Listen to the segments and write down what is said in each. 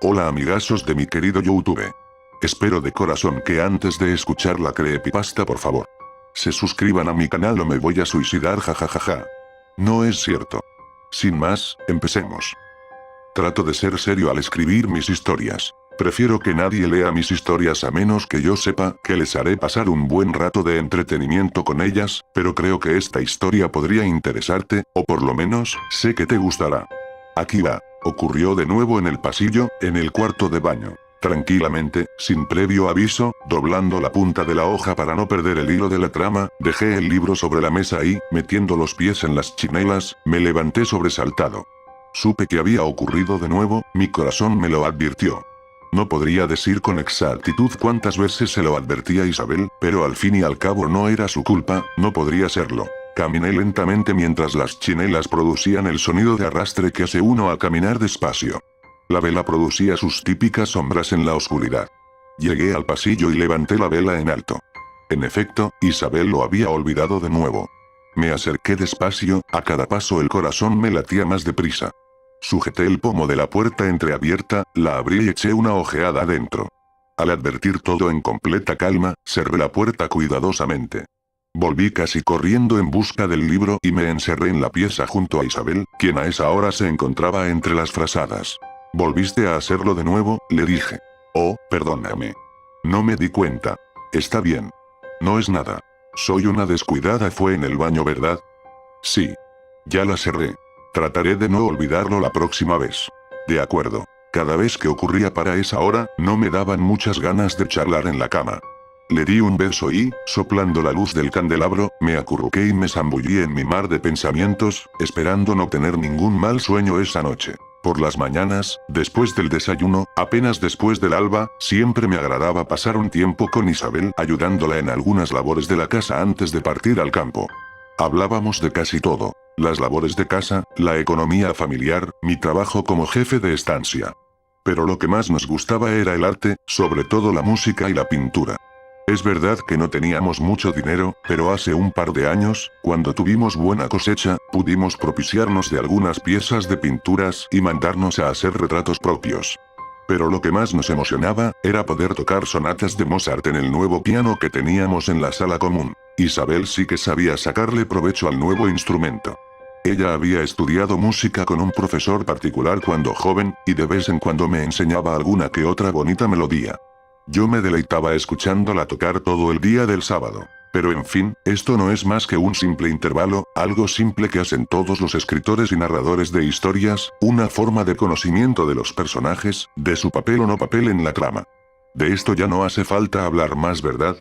Hola amigazos de mi querido YouTube. Espero de corazón que antes de escuchar la creepypasta por favor se suscriban a mi canal o me voy a suicidar jajajaja. No es cierto. Sin más, empecemos. Trato de ser serio al escribir mis historias. Prefiero que nadie lea mis historias a menos que yo sepa que les haré pasar un buen rato de entretenimiento con ellas, pero creo que esta historia podría interesarte, o por lo menos, sé que te gustará. Aquí va. Ocurrió de nuevo en el pasillo, en el cuarto de baño. Tranquilamente, sin previo aviso, doblando la punta de la hoja para no perder el hilo de la trama, dejé el libro sobre la mesa y, metiendo los pies en las chinelas, me levanté sobresaltado. Supe que había ocurrido de nuevo, mi corazón me lo advirtió. No podría decir con exactitud cuántas veces se lo advertía a Isabel, pero al fin y al cabo no era su culpa, no podría serlo. Caminé lentamente mientras las chinelas producían el sonido de arrastre que hace uno al caminar despacio. La vela producía sus típicas sombras en la oscuridad. Llegué al pasillo y levanté la vela en alto. En efecto, Isabel lo había olvidado de nuevo. Me acerqué despacio, a cada paso el corazón me latía más deprisa. Sujeté el pomo de la puerta entreabierta, la abrí y eché una ojeada adentro. Al advertir todo en completa calma, cerré la puerta cuidadosamente. Volví casi corriendo en busca del libro y me encerré en la pieza junto a Isabel, quien a esa hora se encontraba entre las frazadas. ¿Volviste a hacerlo de nuevo?, le dije. Oh, perdóname. No me di cuenta. Está bien. No es nada. Soy una descuidada. Fue en el baño, ¿verdad? Sí. Ya la cerré. Trataré de no olvidarlo la próxima vez. De acuerdo. Cada vez que ocurría para esa hora, no me daban muchas ganas de charlar en la cama. Le di un beso y, soplando la luz del candelabro, me acurruqué y me zambullí en mi mar de pensamientos, esperando no tener ningún mal sueño esa noche. Por las mañanas, después del desayuno, apenas después del alba, siempre me agradaba pasar un tiempo con Isabel ayudándola en algunas labores de la casa antes de partir al campo. Hablábamos de casi todo, las labores de casa, la economía familiar, mi trabajo como jefe de estancia. Pero lo que más nos gustaba era el arte, sobre todo la música y la pintura. Es verdad que no teníamos mucho dinero, pero hace un par de años, cuando tuvimos buena cosecha, pudimos propiciarnos de algunas piezas de pinturas y mandarnos a hacer retratos propios. Pero lo que más nos emocionaba, era poder tocar sonatas de Mozart en el nuevo piano que teníamos en la sala común. Isabel sí que sabía sacarle provecho al nuevo instrumento. Ella había estudiado música con un profesor particular cuando joven, y de vez en cuando me enseñaba alguna que otra bonita melodía. Yo me deleitaba escuchándola tocar todo el día del sábado. Pero en fin, esto no es más que un simple intervalo, algo simple que hacen todos los escritores y narradores de historias, una forma de conocimiento de los personajes, de su papel o no papel en la trama. De esto ya no hace falta hablar más, ¿verdad?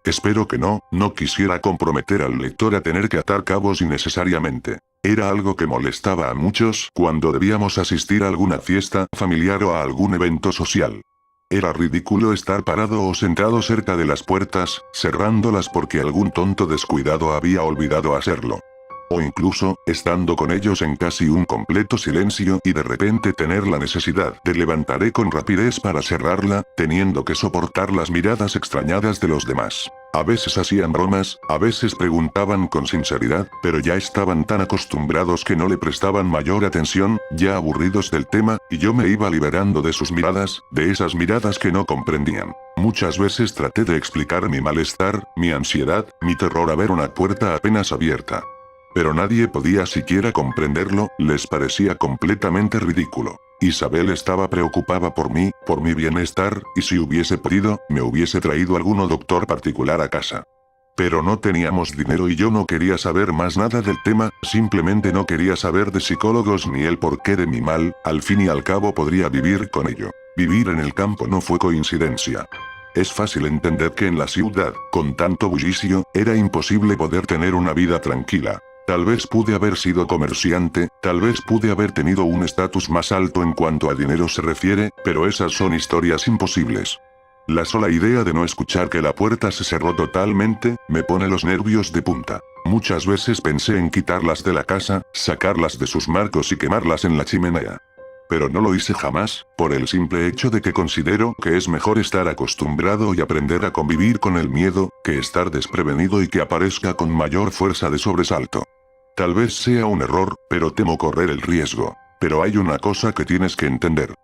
Espero que no quisiera comprometer al lector a tener que atar cabos innecesariamente. Era algo que molestaba a muchos cuando debíamos asistir a alguna fiesta familiar o a algún evento social. Era ridículo estar parado o sentado cerca de las puertas, cerrándolas porque algún tonto descuidado había olvidado hacerlo. O incluso, estando con ellos en casi un completo silencio y de repente tener la necesidad de levantaré con rapidez para cerrarla, teniendo que soportar las miradas extrañadas de los demás. A veces hacían bromas, a veces preguntaban con sinceridad, pero ya estaban tan acostumbrados que no le prestaban mayor atención, ya aburridos del tema, y yo me iba liberando de sus miradas, de esas miradas que no comprendían. Muchas veces traté de explicar mi malestar, mi ansiedad, mi terror a ver una puerta apenas abierta. Pero nadie podía siquiera comprenderlo, les parecía completamente ridículo. Isabel estaba preocupada por mí, por mi bienestar, y si hubiese podido, me hubiese traído alguno doctor particular a casa. Pero no teníamos dinero y yo no quería saber más nada del tema, simplemente no quería saber de psicólogos ni el porqué de mi mal, al fin y al cabo podría vivir con ello. Vivir en el campo no fue coincidencia. Es fácil entender que en la ciudad, con tanto bullicio, era imposible poder tener una vida tranquila. Tal vez pude haber sido comerciante, tal vez pude haber tenido un estatus más alto en cuanto a dinero se refiere, pero esas son historias imposibles. La sola idea de no escuchar que la puerta se cerró totalmente, me pone los nervios de punta. Muchas veces pensé en quitarlas de la casa, sacarlas de sus marcos y quemarlas en la chimenea. Pero no lo hice jamás, por el simple hecho de que considero que es mejor estar acostumbrado y aprender a convivir con el miedo, que estar desprevenido y que aparezca con mayor fuerza de sobresalto. Tal vez sea un error, pero temo correr el riesgo. Pero hay una cosa que tienes que entender.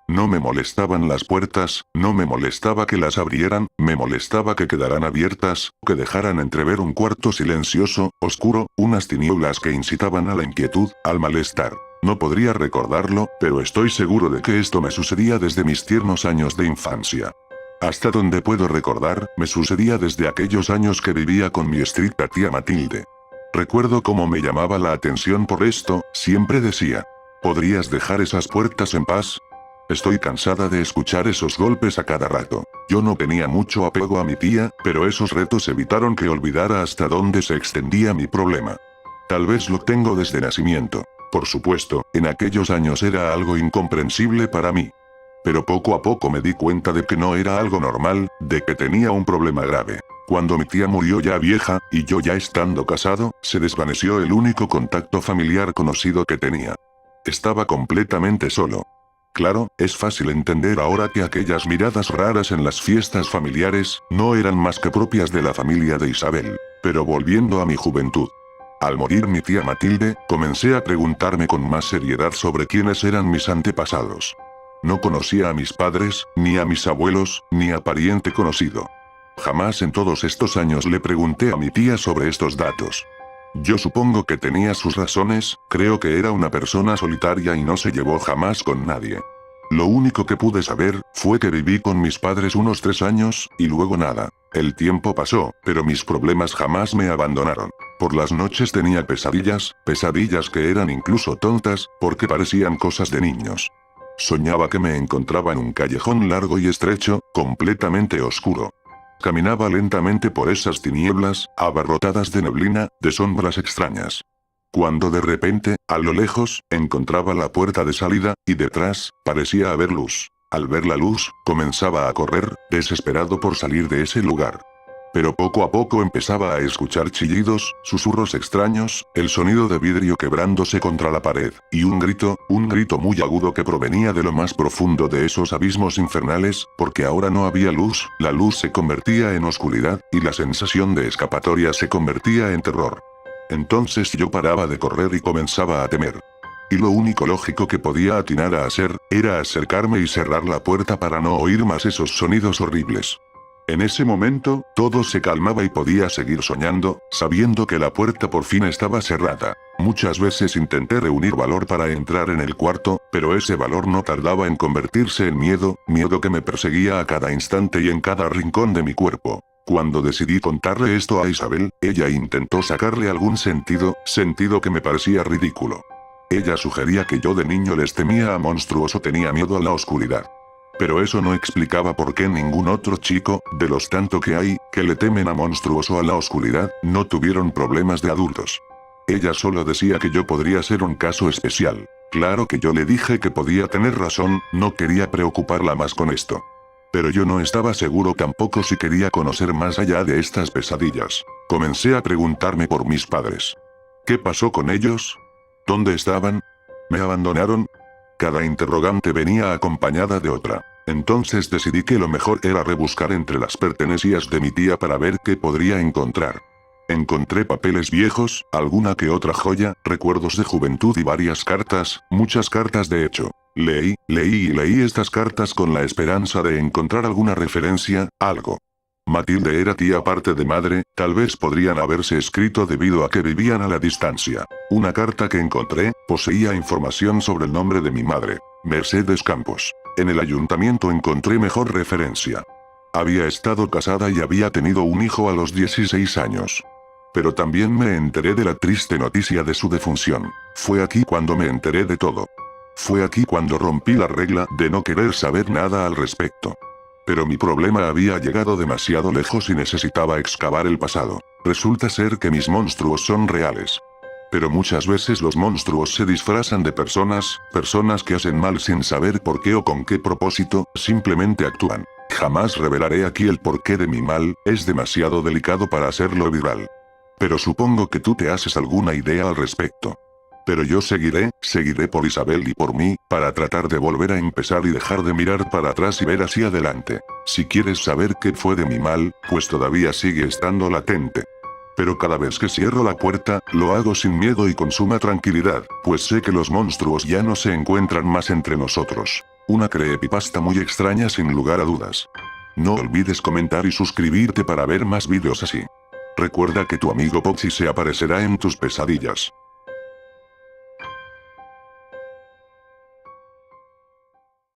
No me molestaban las puertas, no me molestaba que las abrieran, me molestaba que quedaran abiertas, que dejaran entrever un cuarto silencioso, oscuro, unas tinieblas que incitaban a la inquietud, al malestar. No podría recordarlo, pero estoy seguro de que esto me sucedía desde mis tiernos años de infancia. Hasta donde puedo recordar, me sucedía desde aquellos años que vivía con mi estricta tía Matilde. Recuerdo cómo me llamaba la atención por esto, siempre decía: ¿podrías dejar esas puertas en paz? Estoy cansada de escuchar esos golpes a cada rato. Yo no tenía mucho apego a mi tía, pero esos retos evitaron que olvidara hasta dónde se extendía mi problema. Tal vez lo tengo desde nacimiento. Por supuesto, en aquellos años era algo incomprensible para mí. Pero poco a poco me di cuenta de que no era algo normal, de que tenía un problema grave. Cuando mi tía murió ya vieja, y yo ya estando casado, se desvaneció el único contacto familiar conocido que tenía. Estaba completamente solo. Claro, es fácil entender ahora que aquellas miradas raras en las fiestas familiares, no eran más que propias de la familia de Isabel. Pero volviendo a mi juventud. Al morir mi tía Matilde, comencé a preguntarme con más seriedad sobre quiénes eran mis antepasados. No conocía a mis padres, ni a mis abuelos, ni a pariente conocido. Jamás en todos estos años le pregunté a mi tía sobre estos datos. Yo supongo que tenía sus razones, creo que era una persona solitaria y no se llevó jamás con nadie. Lo único que pude saber, fue que viví con mis padres unos 3 años, y luego nada. El tiempo pasó, pero mis problemas jamás me abandonaron. Por las noches tenía pesadillas, pesadillas que eran incluso tontas, porque parecían cosas de niños. Soñaba que me encontraba en un callejón largo y estrecho, completamente oscuro. Caminaba lentamente por esas tinieblas, abarrotadas de neblina, de sombras extrañas. Cuando de repente, a lo lejos, encontraba la puerta de salida, y detrás, parecía haber luz. Al ver la luz, comenzaba a correr, desesperado por salir de ese lugar. Pero poco a poco empezaba a escuchar chillidos, susurros extraños, el sonido de vidrio quebrándose contra la pared, y un grito muy agudo que provenía de lo más profundo de esos abismos infernales, porque ahora no había luz, la luz se convertía en oscuridad, y la sensación de escapatoria se convertía en terror. Entonces yo paraba de correr y comenzaba a temer. Y lo único lógico que podía atinar a hacer, era acercarme y cerrar la puerta para no oír más esos sonidos horribles. En ese momento, todo se calmaba y podía seguir soñando, sabiendo que la puerta por fin estaba cerrada. Muchas veces intenté reunir valor para entrar en el cuarto, pero ese valor no tardaba en convertirse en miedo, miedo que me perseguía a cada instante y en cada rincón de mi cuerpo. Cuando decidí contarle esto a Isabel, ella intentó sacarle algún sentido que me parecía ridículo. Ella sugería que yo de niño les temía a monstruos o tenía miedo a la oscuridad. Pero eso no explicaba por qué ningún otro chico, de los tanto que hay, que le temen a monstruos o a la oscuridad, no tuvieron problemas de adultos. Ella solo decía que yo podría ser un caso especial. Claro que yo le dije que podía tener razón, no quería preocuparla más con esto. Pero yo no estaba seguro tampoco si quería conocer más allá de estas pesadillas. Comencé a preguntarme por mis padres. ¿Qué pasó con ellos? ¿Dónde estaban? ¿Me abandonaron? Cada interrogante venía acompañada de otra. Entonces decidí que lo mejor era rebuscar entre las pertenencias de mi tía para ver qué podría encontrar. Encontré papeles viejos, alguna que otra joya, recuerdos de juventud y varias cartas, muchas cartas de hecho. Leí estas cartas con la esperanza de encontrar alguna referencia, algo. Matilde era tía aparte de madre, tal vez podrían haberse escrito debido a que vivían a la distancia. Una carta que encontré, poseía información sobre el nombre de mi madre, Mercedes Campos. En el ayuntamiento encontré mejor referencia. Había estado casada y había tenido un hijo a los 16 años. Pero también me enteré de la triste noticia de su defunción. Fue aquí cuando me enteré de todo. Fue aquí cuando rompí la regla de no querer saber nada al respecto. Pero mi problema había llegado demasiado lejos y necesitaba excavar el pasado. Resulta ser que mis monstruos son reales. Pero muchas veces los monstruos se disfrazan de personas que hacen mal sin saber por qué o con qué propósito, simplemente actúan. Jamás revelaré aquí el porqué de mi mal, es demasiado delicado para hacerlo viral. Pero supongo que tú te haces alguna idea al respecto. Pero yo seguiré por Isabel y por mí, para tratar de volver a empezar y dejar de mirar para atrás y ver hacia adelante. Si quieres saber qué fue de mi mal, pues todavía sigue estando latente. Pero cada vez que cierro la puerta, lo hago sin miedo y con suma tranquilidad, pues sé que los monstruos ya no se encuentran más entre nosotros. Una creepypasta muy extraña sin lugar a dudas. No olvides comentar y suscribirte para ver más vídeos así. Recuerda que tu amigo Poxy se aparecerá en tus pesadillas.